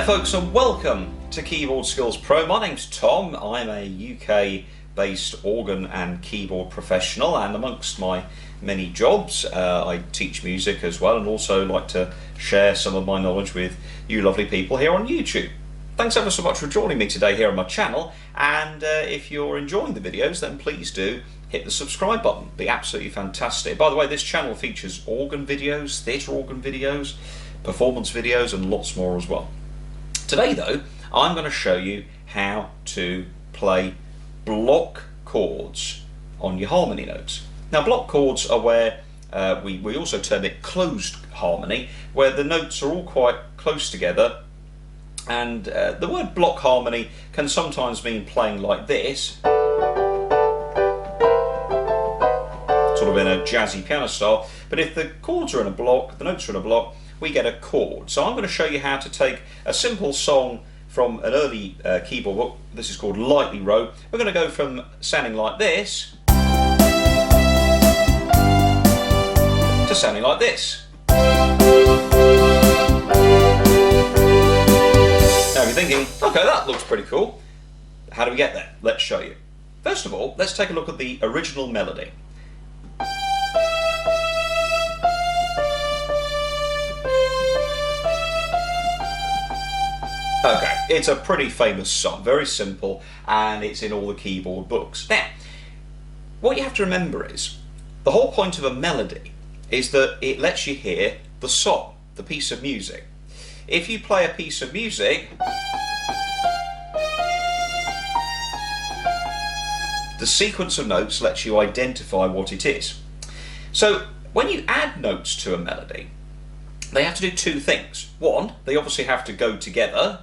folks, and welcome to Keyboard Skills Pro. My name's Tom. I'm a UK based organ and keyboard professional, and amongst my many jobs I teach music as well, and also like to share some of my knowledge with you lovely people here on YouTube. Thanks ever so much for joining me today here on my channel, and if you're enjoying the videos then please do hit the subscribe button. It'd be absolutely fantastic. By the way, this channel features organ videos, theatre organ videos, performance videos and lots more as well. Today though, I'm going to show you how to play block chords on your harmony notes. Now block chords are where we also term it closed harmony, where the notes are all quite close together, and the word block harmony can sometimes mean playing like this, sort of in a jazzy piano style, but if the chords are in a block, the notes are in a block, we get a chord. So I'm going to show you how to take a simple song from an early keyboard book. This is called Lightly Row. We're going to go from sounding like this to sounding like this. Now if you're thinking, okay, that looks pretty cool. How do we get there? Let's show you. First of all, let's take a look at the original melody. Okay, it's a pretty famous song, very simple, and it's in all the keyboard books. Now, what you have to remember is, the whole point of a melody is that it lets you hear the song, the piece of music. If you play a piece of music, the sequence of notes lets you identify what it is. So, when you add notes to a melody, they have to do two things. One, they obviously have to go together,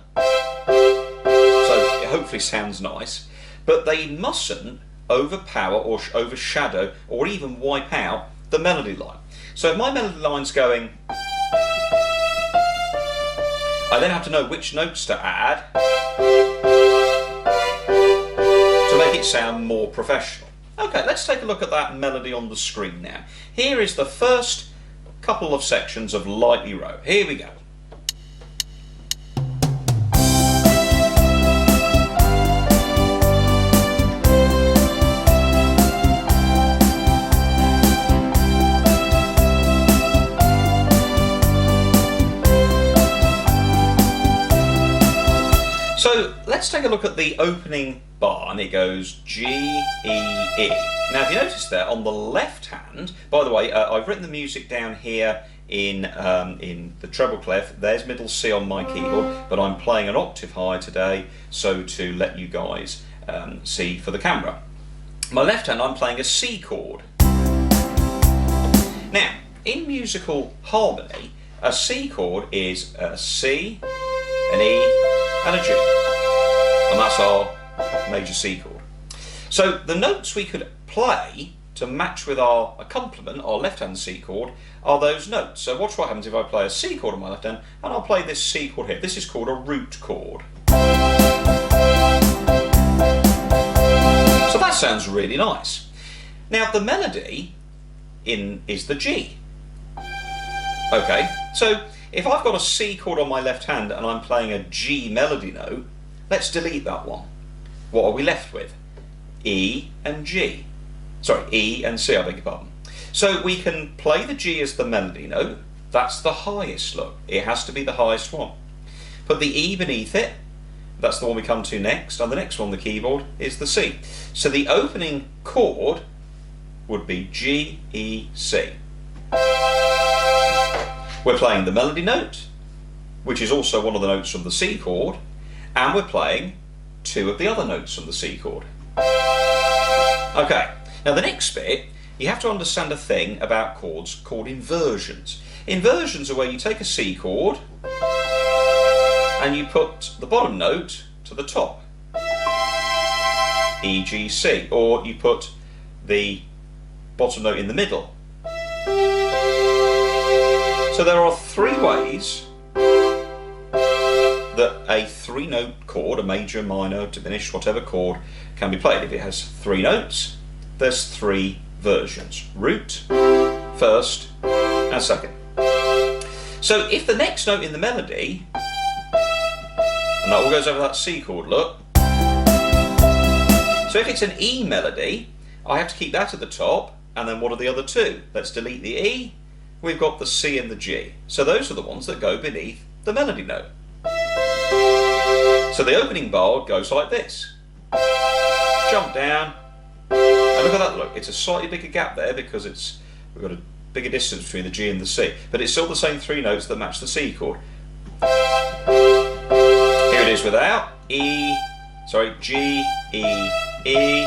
so it hopefully sounds nice, but they mustn't overpower or overshadow or even wipe out the melody line. So if my melody line's going, I then have to know which notes to add to make it sound more professional. Okay, let's take a look at that melody on the screen now. Here is the first couple of sections of Lightly Row. Here we go. So let's take a look at the opening bar, and it goes G, E, E. Now if you notice there on the left hand, by the way, I've written the music down here in the treble clef. There's middle C on my keyboard, but I'm playing an octave higher today, so to let you guys see for the camera. My left hand, I'm playing a C chord. Now, in musical harmony, a C chord is a C, an E, and a G, and that's our major C chord. So the notes we could play to match with our accompaniment, our left hand C chord, are those notes. So watch what happens if I play a C chord on my left hand, and I'll play this C chord here. This is called a root chord. So that sounds really nice. Now the melody is the G. Okay, so if I've got a C chord on my left hand and I'm playing a G melody note, let's delete that one. What are we left with? E and G. Sorry, E and C, I beg your pardon. So we can play the G as the melody note. That's the highest, look. It has to be the highest one. Put the E beneath it. That's the one we come to next. And the next one on the keyboard is the C. So the opening chord would be G, E, C. We're playing the melody note, which is also one of the notes from the C chord, and we're playing two of the other notes from the C chord. Okay, now the next bit, you have to understand a thing about chords called inversions. Inversions are where you take a C chord and you put the bottom note to the top, E, G, C, or you put the bottom note in the middle. So there are three ways that a three-note chord, a major, minor, diminished, whatever chord, can be played. If it has three notes, there's three versions: root, first, and second. So if the next note in the melody And that all goes over that C chord, look. So if it's an E melody, I have to keep that at the top, and then what are the other two? Let's delete the E. We've got the C and the G. So those are the ones that go beneath the melody note. So the opening bar goes like this. Jump down, and look at that, look, it's a slightly bigger gap there because we've got a bigger distance between the G and the C, but it's still the same three notes that match the C chord. Here it is without, G, E, E,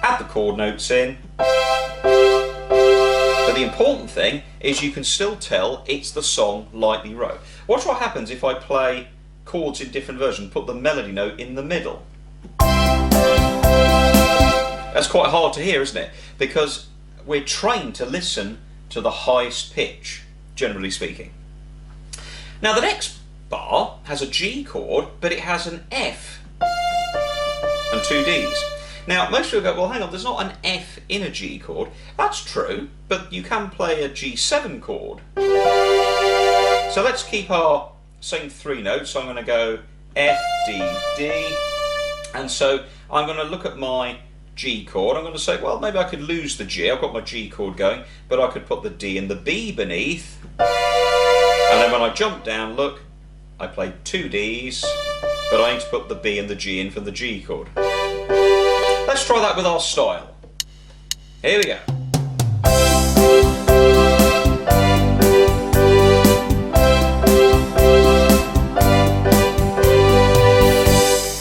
add the chord notes in. But the important thing is you can still tell it's the song Lightly Row. Watch what happens if I play chords in different versions, put the melody note in the middle. That's quite hard to hear, isn't it? Because we're trained to listen to the highest pitch, generally speaking. Now the next bar has a G chord, but it has an F and two Ds. Now most people go, well hang on, there's not an F in a G chord. That's true, but you can play a G7 chord. So let's keep our same three notes. So I'm going to go F, D, D, and so I'm going to look at my G chord. I'm going to say, well, maybe I could lose the G. I've got my G chord going, but I could put the D and the B beneath. And then when I jump down, look, I played two Ds, but I need to put the B and the G in for the G chord. Let's try that with our style. Here we go.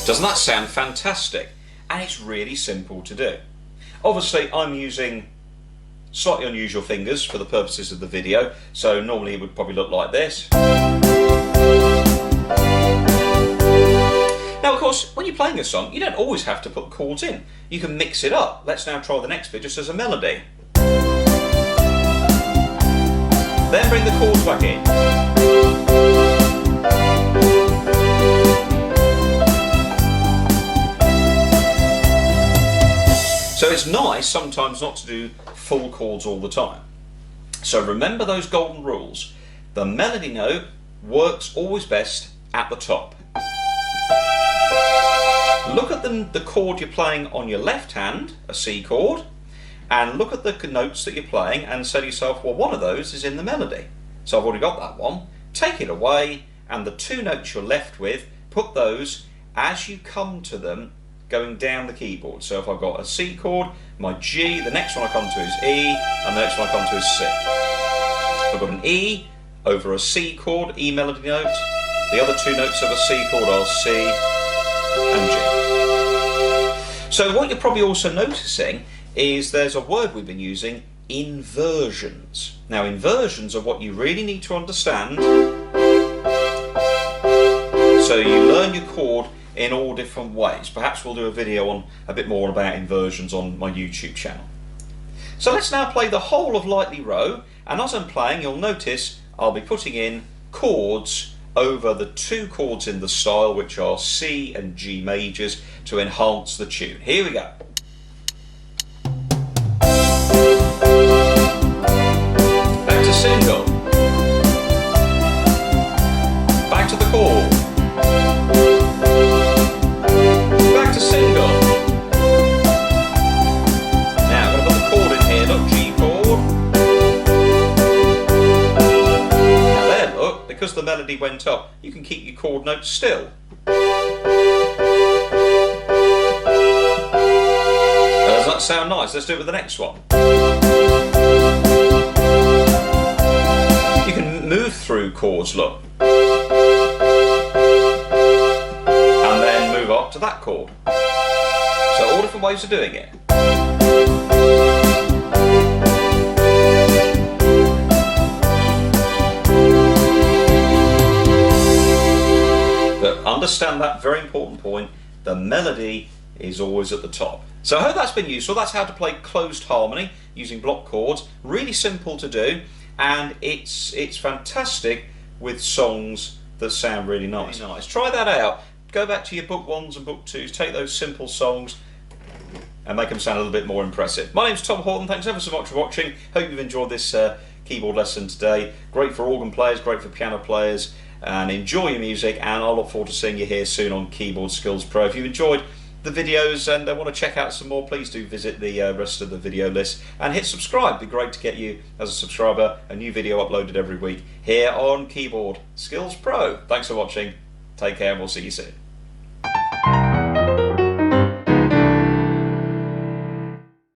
Doesn't that sound fantastic? And it's really simple to do. Obviously I'm using slightly unusual fingers for the purposes of the video, so normally it would probably look like this. Now of course, when you're playing a song, you don't always have to put chords in. You can mix it up. Let's now try the next bit just as a melody. Then bring the chords back in. So it's nice sometimes not to do full chords all the time. So remember those golden rules. The melody note works always best at the top. Look at the chord you're playing on your left hand, a C chord, and look at the notes that you're playing and say to yourself, well, one of those is in the melody. So I've already got that one. Take it away, and the two notes you're left with, put those as you come to them going down the keyboard. So if I've got a C chord, my G, the next one I come to is E, and the next one I come to is C. If I've got an E over a C chord, E melody note, the other two notes of a C chord are C and G. So what you're probably also noticing is there's a word we've been using, inversions. Now inversions are what you really need to understand so you learn your chord in all different ways. Perhaps we'll do a video on a bit more about inversions on my YouTube channel. So let's now play the whole of Lightly Row, and as I'm playing you'll notice I'll be putting in chords over the two chords in the style, which are C and G majors, to enhance the tune. Here we go. Back to single. Back to the chord. Back to single. Now I'm going to put the chord in here, look, G chord. Now there, look, because the melody went up, you can keep your chord notes still. Does that sound nice? Let's do it with the next one. You can move through chords, look. And then move up to that chord. So all different ways of doing it. But understand that very important point, the melody is always at the top. So I hope that's been useful. That's how to play closed harmony using block chords. Really simple to do, and it's fantastic with songs that sound really nice. Try that out. Go back to your book ones and book twos, take those simple songs and make them sound a little bit more impressive. My name's Tom Horton, thanks ever so much for watching. Hope you've enjoyed this keyboard lesson today. Great for organ players, great for piano players, and enjoy your music, and I'll look forward to seeing you here soon on Keyboard Skills Pro. If you enjoyed the videos and want to check out some more, please do visit the rest of the video list and hit subscribe. It'd be great to get you as a subscriber, a new video uploaded every week here on Keyboard Skills Pro. Thanks for watching, take care, and we'll see you soon.